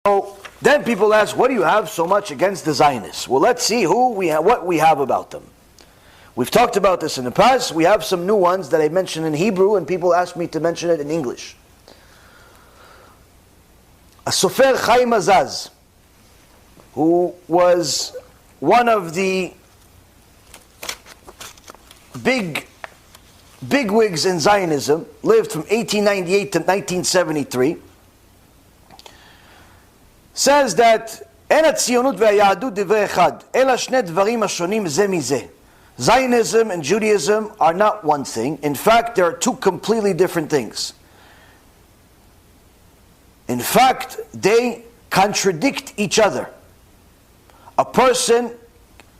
So then people ask, what do you have so much against the Zionists? Well, let's see what we have about them. We've talked about this in the past. We have some new ones that I mentioned in Hebrew, and people ask me to mention it in English. A Sofer Chaim Azaz, who was one of the bigwigs in Zionism, lived from 1898 to 1973, says that אין הציונות והיהדות דברי אחד, אלא שני דברים השונים זה מזה. Zionism and Judaism are not one thing. In fact, they are two completely different things. In fact, they contradict each other.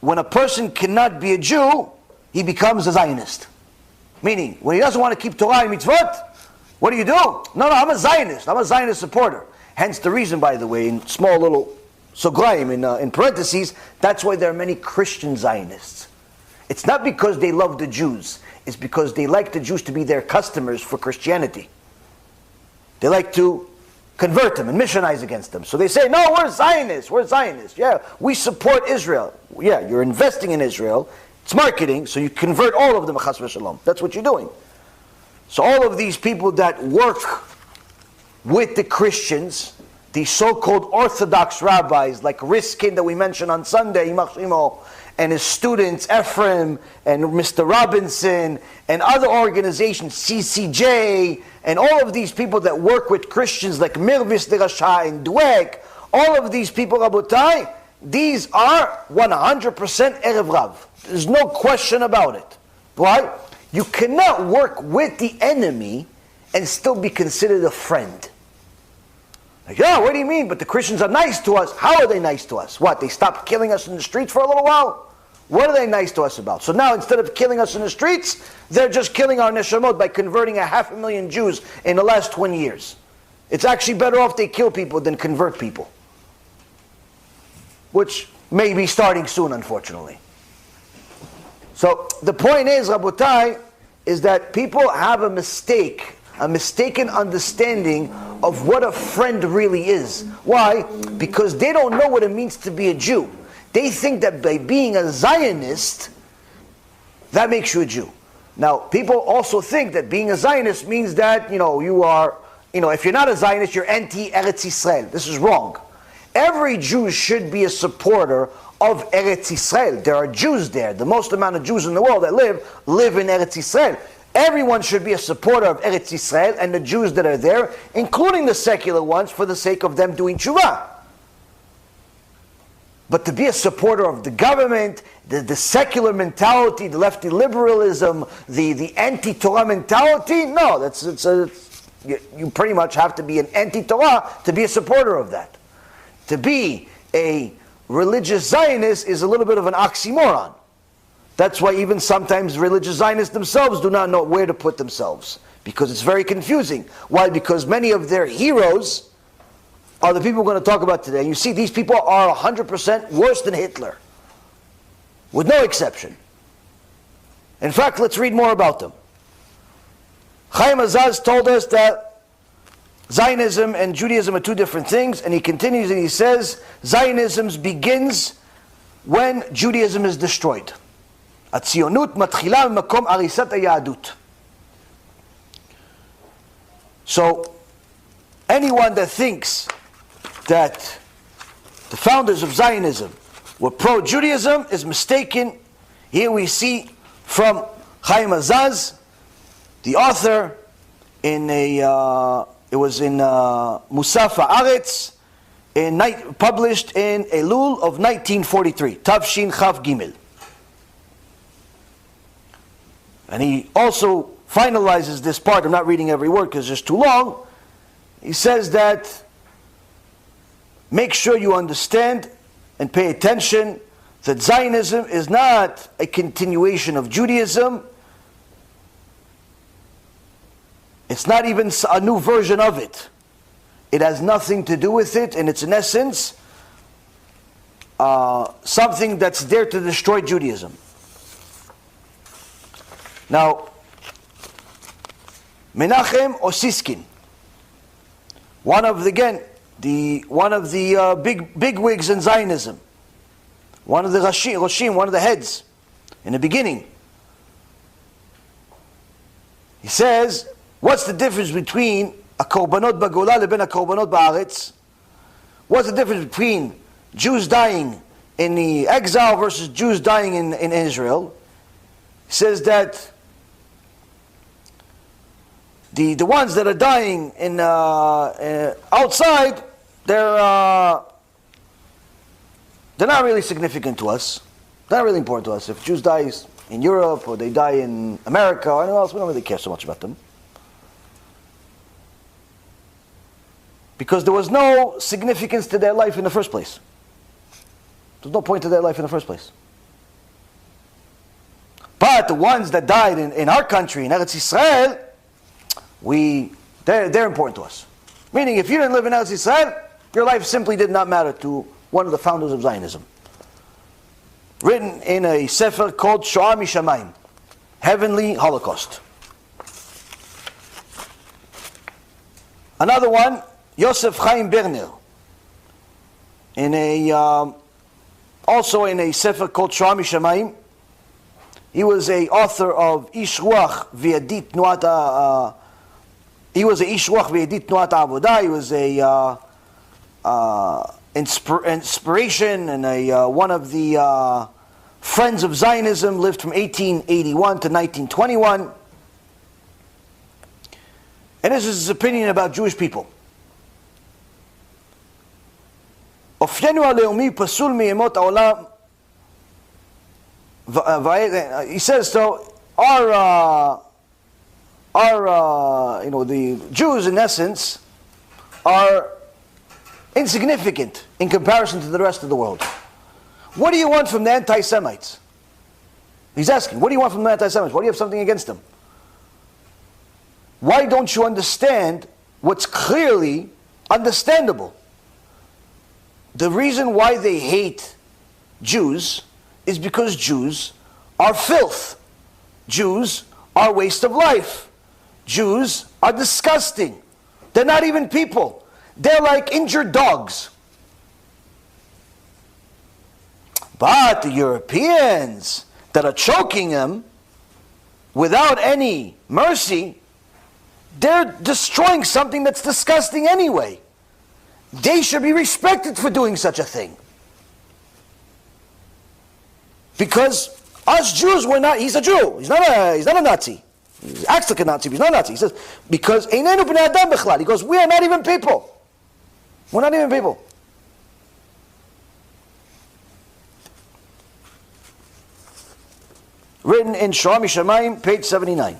When a person cannot be a Jew, he becomes a Zionist. Meaning, when he doesn't want to keep Torah and mitzvot, what do? No, I'm a Zionist. I'm a Zionist supporter. Hence the reason, by the way, in small little sograim, in parentheses, that's why there are many Christian Zionists. It's not because they love the Jews. It's because they like the Jews to be their customers for Christianity. They like to convert them and missionize against them. So they say, no, we're Zionists. We're Zionists. Yeah, we support Israel. Yeah, you're investing in Israel. It's marketing, so you convert all of them, chas v'shalom. That's what you're doing. So all of these people that work with the Christians, the so-called Orthodox rabbis, like Riskin that we mentioned on Sunday, Yimach Shimo, and his students, Ephraim, and Mr. Robinson, and other organizations, CCJ, and all of these people that work with Christians like Mirvis de Rasha and Dweck, all of these people, Rabotai, these are 100% Erev Rav. There's no question about it. Why? You cannot work with the enemy and still be considered a friend. Like, yeah, what do you mean? But the Christians are nice to us. How are they nice to us? What, they stopped killing us in the streets for a little while? What are they nice to us about? So now, instead of killing us in the streets, they're just killing our neshamot by converting 500,000 Jews in the last 20 years. It's actually better off they kill people than convert people. Which may be starting soon, unfortunately. So the point is, Rabotai, is that people have a mistaken understanding of what a friend really is. Why? Because they don't know what it means to be a Jew. They think that by being a Zionist, that makes you a Jew. Now, people also think that being a Zionist means that, you are, if you're not a Zionist, you're anti-Eretz Yisrael. This is wrong. Every Jew should be a supporter of Eretz Yisrael. There are Jews there. The most amount of Jews in the world that live in Eretz Yisrael. Everyone should be a supporter of Eretz Yisrael and the Jews that are there, including the secular ones, for the sake of them doing tshuva. But to be a supporter of the government, the secular mentality, the lefty liberalism, the anti-Torah mentality, no, you pretty much have to be an anti-Torah to be a supporter of that. To be a religious Zionist is a little bit of an oxymoron. That's why even sometimes religious Zionists themselves do not know where to put themselves, because it's very confusing. Why? Because many of their heroes are the people we're going to talk about today. You see, these people are 100% worse than Hitler, with no exception. In fact, let's read more about them. Chaim Azaz told us that Zionism and Judaism are two different things, and he continues and he says, Zionism begins when Judaism is destroyed. הציונות מתחילה ממקום הריסת היהדות. So, anyone that thinks that the founders of Zionism were pro-Judaism is mistaken. Here we see from Chaim Azaz, the author, it was in Musaf Haaretz, published in Elul of 1943, Tavshin Chav Gimel. And he also finalizes this part. I'm not reading every word because it's just too long. He says that make sure you understand and pay attention that Zionism is not a continuation of Judaism. It's not even a new version of it. It has nothing to do with it, and it's in essence something that's there to destroy Judaism. Now, Menachem Osiskin, one of the, again, one of the big wigs in Zionism, one of the Roshim, one of the heads, in the beginning. He says, what's the difference between a korbanot b'gola leben a korbanot ba'aretz? What's the difference between Jews dying in the exile versus Jews dying in Israel? He says that the ones that are dying in outside, they're not really significant to us. They're not really important to us. If Jews die in Europe or they die in America or anywhere else, we don't really care so much about them. Because there was no significance to their life in the first place. There's no point to their life in the first place. But the ones that died in our country, in Eretz Yisrael, they're important to us. Meaning, if you didn't live in Eretz Yisrael, your life simply did not matter to one of the founders of Zionism. Written in a sefer called Shoah Mishamayim, Heavenly Holocaust. Another one, Yosef Chaim Berner, also in a sefer called Shoah Mishamayim. He was a author of Ish Ruach V'Yadit Tnuat. He was a Ish Ruach V'Yadit Tnuat Avodah. He was a inspiration and one of the friends of Zionism. Lived from 1881 to 1921. And this is his opinion about Jewish people. אופיינו הלאומי פסול מימות העולם. He says, so the Jews in essence are insignificant in comparison to the rest of the world. What do you want from the anti-Semites? He's asking, what do you want from the anti-Semites? Why do you have something against them? Why don't you understand what's clearly understandable? The reason why they hate Jews is because Jews are filth. Jews are waste of life. Jews are disgusting. They're not even people. They're like injured dogs. But the Europeans that are choking them without any mercy, they're destroying something that's disgusting anyway. They should be respected for doing such a thing. Because us Jews were not, he's a Jew, he's not a Nazi. He acts like a Nazi, but he's not a Nazi. He says, because Einenu b'nei Adam b'chlal. He goes, we are not even people. We're not even people. Written in Shoah Mishamayim, page 79.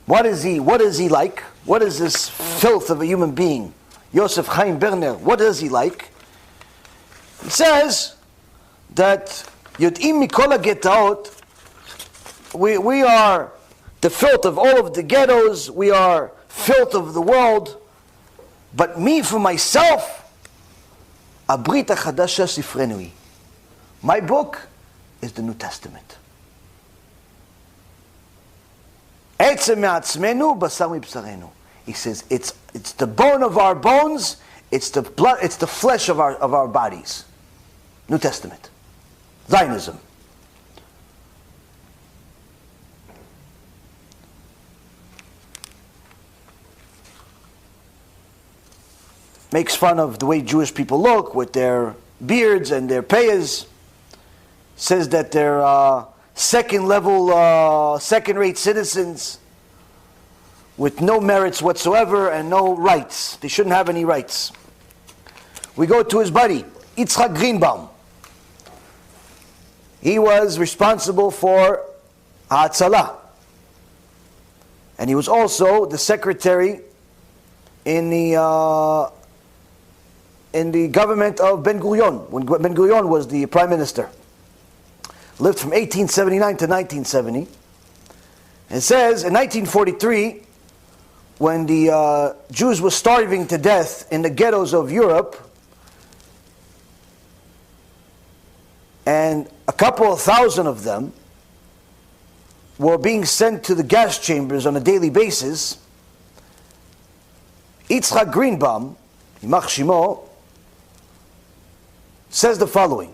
What is he like? What is this filth of a human being? Yosef Chaim Berner, what is he like? He says that Yod'im mikol hagetaot, we are the filth of all of the ghettos, we are filth of the world, but me for myself, Abrit HaChadasha Sifrenui. My book is the New Testament. He says it's the bone of our bones, it's the blood, it's the flesh of our bodies. New Testament. Zionism. Makes fun of the way Jewish people look with their beards and their payas. Says that they're second-rate citizens with no merits whatsoever and no rights. They shouldn't have any rights. We go to his buddy, Yitzhak Greenbaum. He was responsible for Ha'atzalah. And he was also the secretary in the government of Ben Gurion, when Ben Gurion was the prime minister. Lived from 1879 to 1970. It says, in 1943, when the Jews were starving to death in the ghettos of Europe, and a couple of thousand of them were being sent to the gas chambers on a daily basis, Yitzchak Greenbaum, Yimach Shimo, says the following: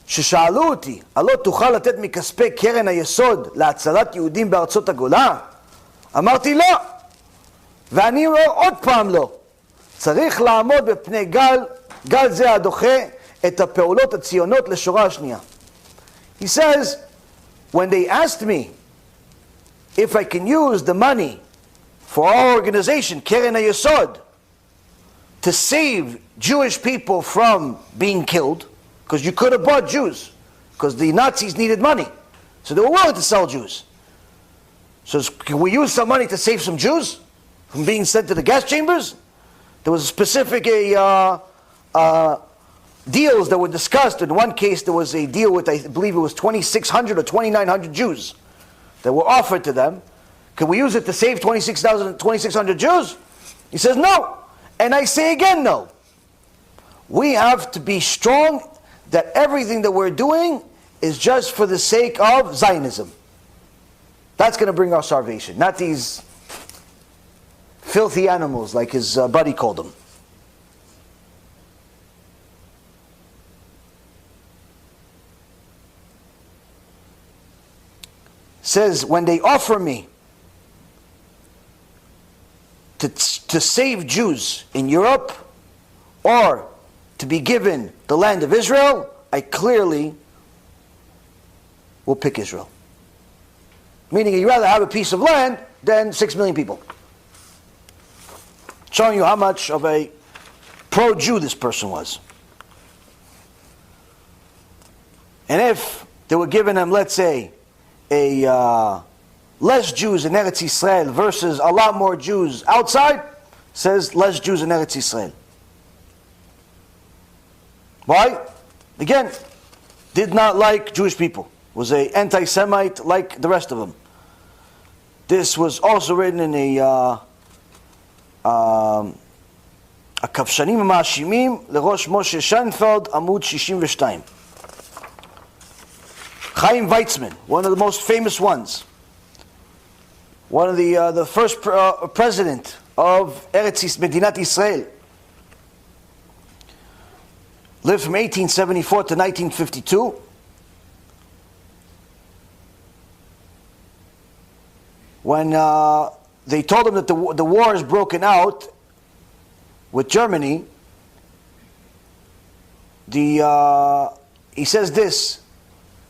ששאלו אותי, הלא תוכל לתת מכספי קרן היסוד להצלת יהודים בארצות הגולה? אמרתי לא, ואני אומר עוד פעם לא. צריך לעמוד בפני גל זה הדוחה את הפעולות הציונות לשורה השנייה. He says, when they asked me if I can use the money for our organization, Keren HaYesod, to save Jewish people from being killed, because you could have bought Jews, because the Nazis needed money, so they were willing to sell Jews. So can we use some money to save some Jews from being sent to the gas chambers? There was specific deals that were discussed. In one case, there was a deal with, I believe it was 2,600 or 2,900 Jews that were offered to them. Can we use it to save 2,600 Jews? He says no. And I say again no. We have to be strong that everything that we're doing is just for the sake of Zionism. That's going to bring our salvation, not these filthy animals like his buddy called them. Says, when they offer me to save Jews in Europe or to be given the land of Israel, I clearly will pick Israel. Meaning you'd rather have a piece of land than 6 million people. Showing you how much of a pro-Jew this person was. And if they were giving him, let's say, less Jews in Eretz Yisrael versus a lot more Jews outside, says less Jews in Eretz Yisrael. Why? Again, did not like Jewish people. Was an anti-Semite like the rest of them. This was also written in a הכבשנים המאשימים לראש משה שיינפלד, עמוד 62. Chaim Weizmann, one of the most famous ones. One of the first president of Medinat Israel. Lived from 1874 to 1952. When they told him that the war is broken out with Germany, he says this,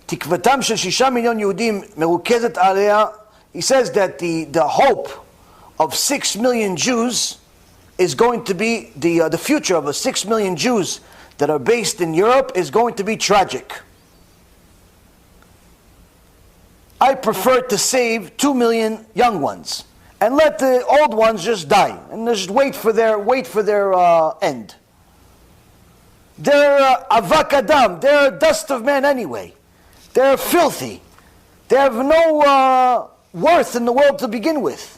תקוותם של 6 מיליון יהודים מרוכזת עליה. He says that the hope of 6 million Jews is going to be, the future of 6 million Jews that are based in Europe is going to be tragic. I prefer to save 2 million young ones and let the old ones just die and just wait for their end. They're avak adam, they're dust of man anyway. They're filthy. They have no worth in the world to begin with.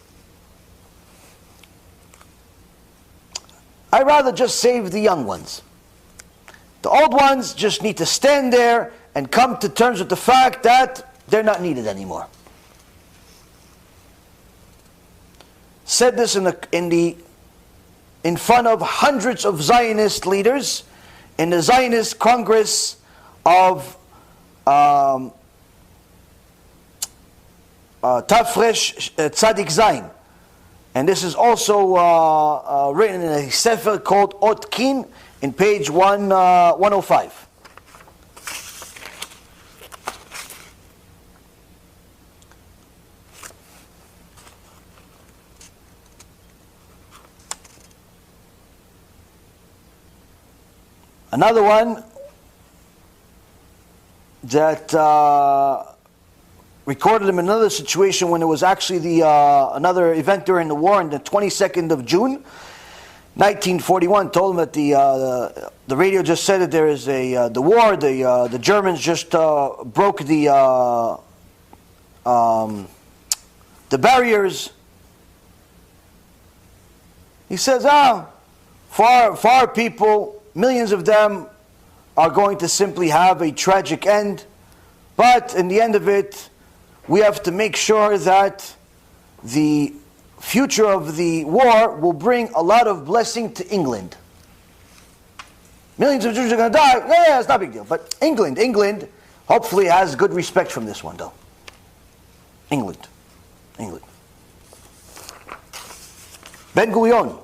I'd rather just save the young ones. The old ones just need to stand there and come to terms with the fact that they're not needed anymore. Said this in front of hundreds of Zionist leaders in the Zionist Congress of Tafresh Tzadik Zayin. And this is also written in a sefer called Ot Kin in page 105. Another one that recorded him in another situation when it was actually another event during the war on the 22nd of June, 1941. Told him that the radio just said that there is the war. The Germans just broke the barriers. He says, for our people, millions of them are going to simply have a tragic end, but in the end of it, we have to make sure that the future of the war will bring a lot of blessing to England. Millions of Jews are going to die. Yeah, it's not a big deal. But England hopefully has good respect from this one, though. England. Ben Gurion,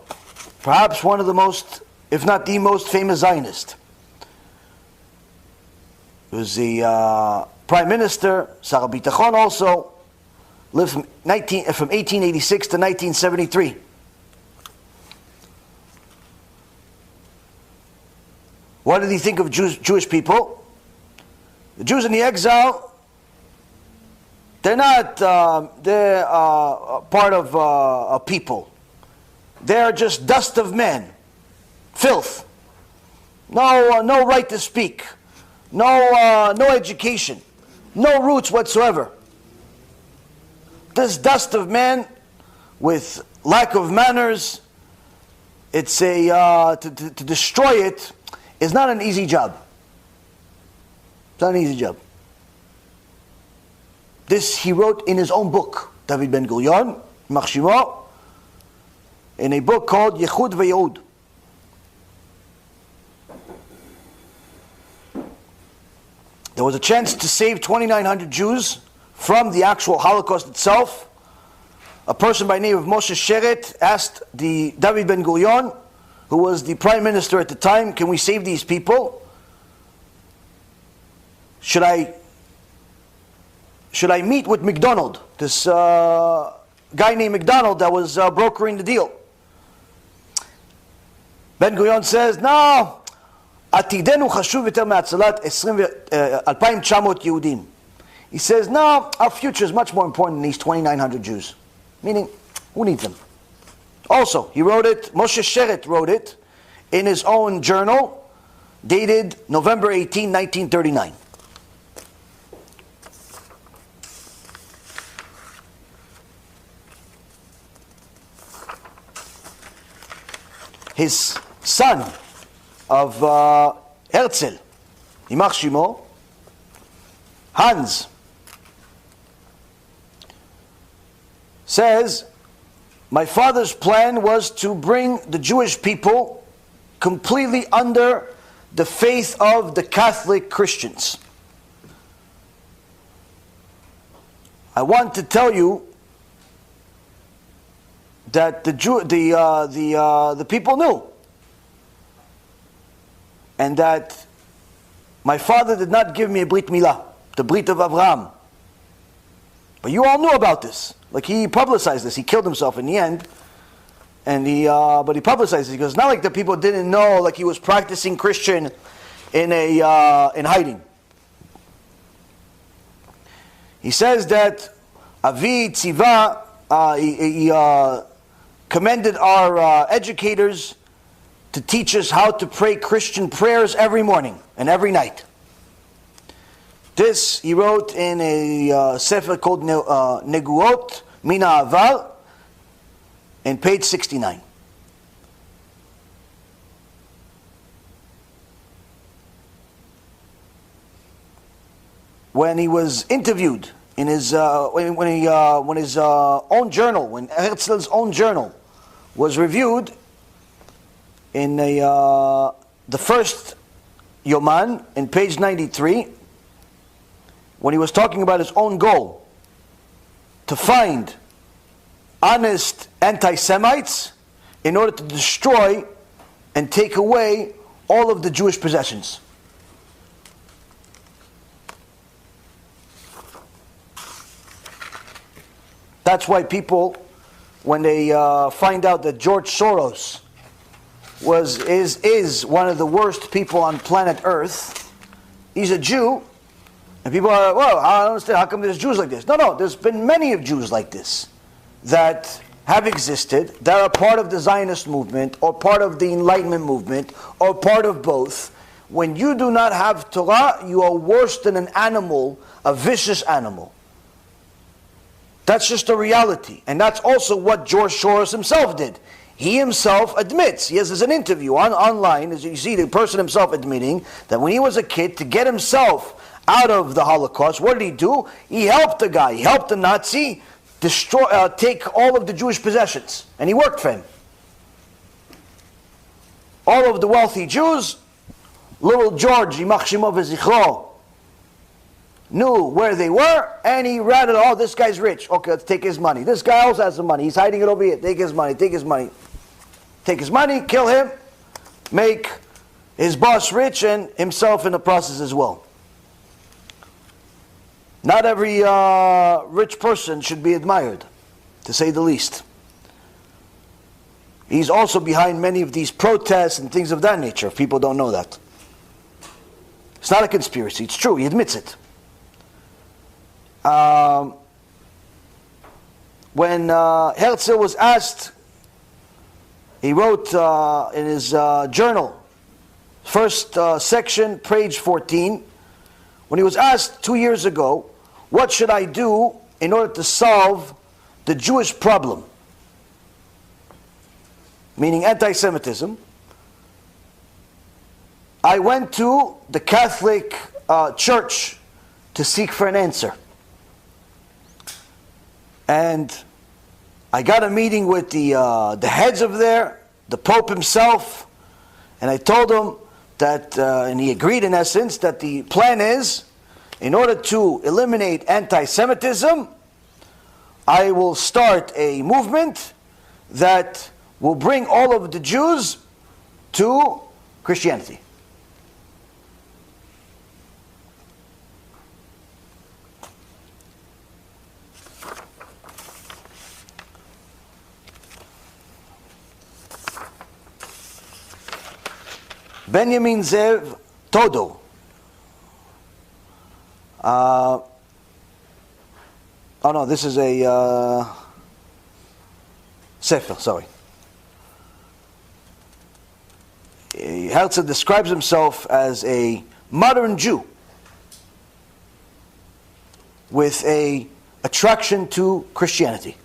perhaps one of the most, if not the most famous Zionist. He was the Prime Minister, Sar HaBitachon also, lived from 1886 to 1973. What did he think of Jewish people? The Jews in the exile, they're not, they're part of a people. They're just dust of men, filth, no right to speak, no education, no roots whatsoever. This dust of man with lack of manners, it's to destroy it is not an easy job. It's not an easy job. This he wrote in his own book, David Ben Gurion, Machshimo, in a book called Yechud V'Yehud. There was a chance to save 2,900 Jews from the actual Holocaust itself. A person by the name of Moshe Sheret asked the David Ben Gurion, who was the prime minister at the time, can we save these people? Should I meet with McDonald, this guy named McDonald that was brokering the deal? Ben Gurion says, no, עתידנו חשוב יותר מהצלת 2,900 יהודים. He says, no, our future is much more important than these 2,900 Jews. Meaning, who needs them? Also, he wrote it, Moshe Sheret wrote it, in his own journal, dated November 18, 1939. His son of Herzl, Ymar Shimo, Hans, says, my father's plan was to bring the Jewish people completely under the faith of the Catholic Christians. I want to tell you that the people knew, and that my father did not give me a Brit Milah, the Brit of Avraham. But you all knew about this. Like, he publicized this. He killed himself in the end, and but he publicized it. He goes, it's not like the people didn't know, like he was practicing Christian in hiding. He says that Avi Tziva, he commended our educators to teach us how to pray Christian prayers every morning and every night. This he wrote in a sefer called Neguot Mina Aval, in page 69. When he was interviewed in his when his own journal, when Herzl's own journal was reviewed in the first Yoman, in page 93, when he was talking about his own goal to find honest anti-Semites in order to destroy and take away all of the Jewish possessions. That's why people, when they find out that George Soros is one of the worst people on planet Earth, he's a Jew, and people are, well, I don't understand, how come there's Jews like this? No, there's been many of Jews like this that have existed, that are part of the Zionist movement, or part of the Enlightenment movement, or part of both. When you do not have Torah, you are worse than an animal, a vicious animal. That's just a reality. And that's also what George Soros himself did. He himself admits, there's an interview online, as you see the person himself admitting, that when he was a kid, to get himself out of the Holocaust. What did he do? He helped the guy. He helped the Nazi take all of the Jewish possessions. And he worked for him. All of the wealthy Jews, little George, Yimach Shemo v'Zichro, knew where they were, and he ratted, oh, this guy's rich. Okay, let's take his money. This guy also has some money. He's hiding it over here. Take his money, take his money. Take his money, kill him, make his boss rich and himself in the process as well. Not every rich person should be admired, to say the least. He's also behind many of these protests and things of that nature, if people don't know that. It's not a conspiracy, it's true, he admits it. When Herzl was asked, he wrote in his journal, first section, page 14, when he was asked 2 years ago, what should I do in order to solve the Jewish problem? Meaning anti-Semitism. I went to the Catholic Church to seek for an answer. And I got a meeting with the heads of there, the Pope himself, and I told him that, and he agreed in essence, that the plan is, in order to eliminate anti-Semitism, I will start a movement that will bring all of the Jews to Christianity. Benjamin Zev Todo. Oh no, this is a Sefer, sorry. Herzl describes himself as a modern Jew with a attraction to Christianity.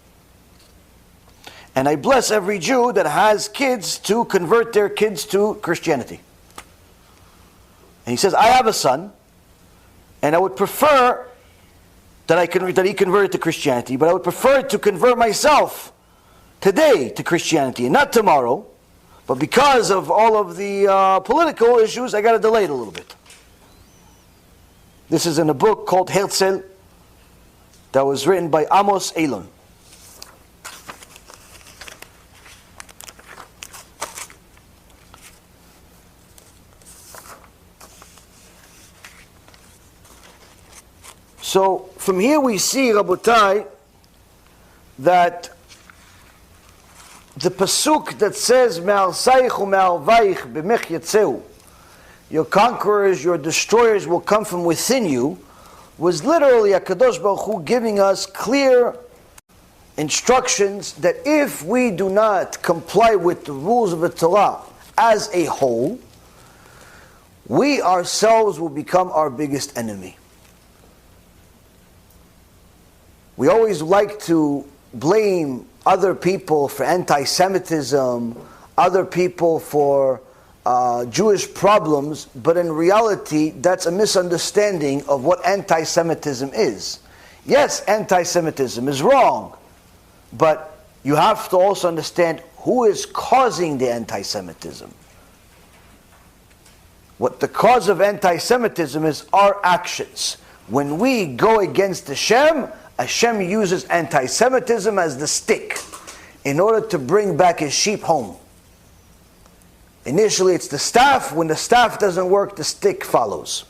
And I bless every Jew that has kids to convert their kids to Christianity. And he says, I have a son, and I would prefer that he converted to Christianity, but I would prefer to convert myself today to Christianity, and not tomorrow. But because of all of the political issues, I got to delay it a little bit. This is in a book called Herzl that was written by Amos Elon. So from here we see, Rabotai, that the pasuk that says "Me'alsaich u'me'alvaich b'mech yetzeu," your conquerors, your destroyers will come from within you, was literally HaKadosh Baruch Hu giving us clear instructions that if we do not comply with the rules of the Torah as a whole, we ourselves will become our biggest enemy. We always like to blame other people for anti-Semitism, other people for Jewish problems, but in reality, that's a misunderstanding of what anti-Semitism is. Yes, anti-Semitism is wrong, but you have to also understand who is causing the anti-Semitism. What the cause of anti-Semitism is our actions. When we go against Hashem uses anti-Semitism as the stick in order to bring back his sheep home. Initially it's the staff. When the staff doesn't work, the stick follows.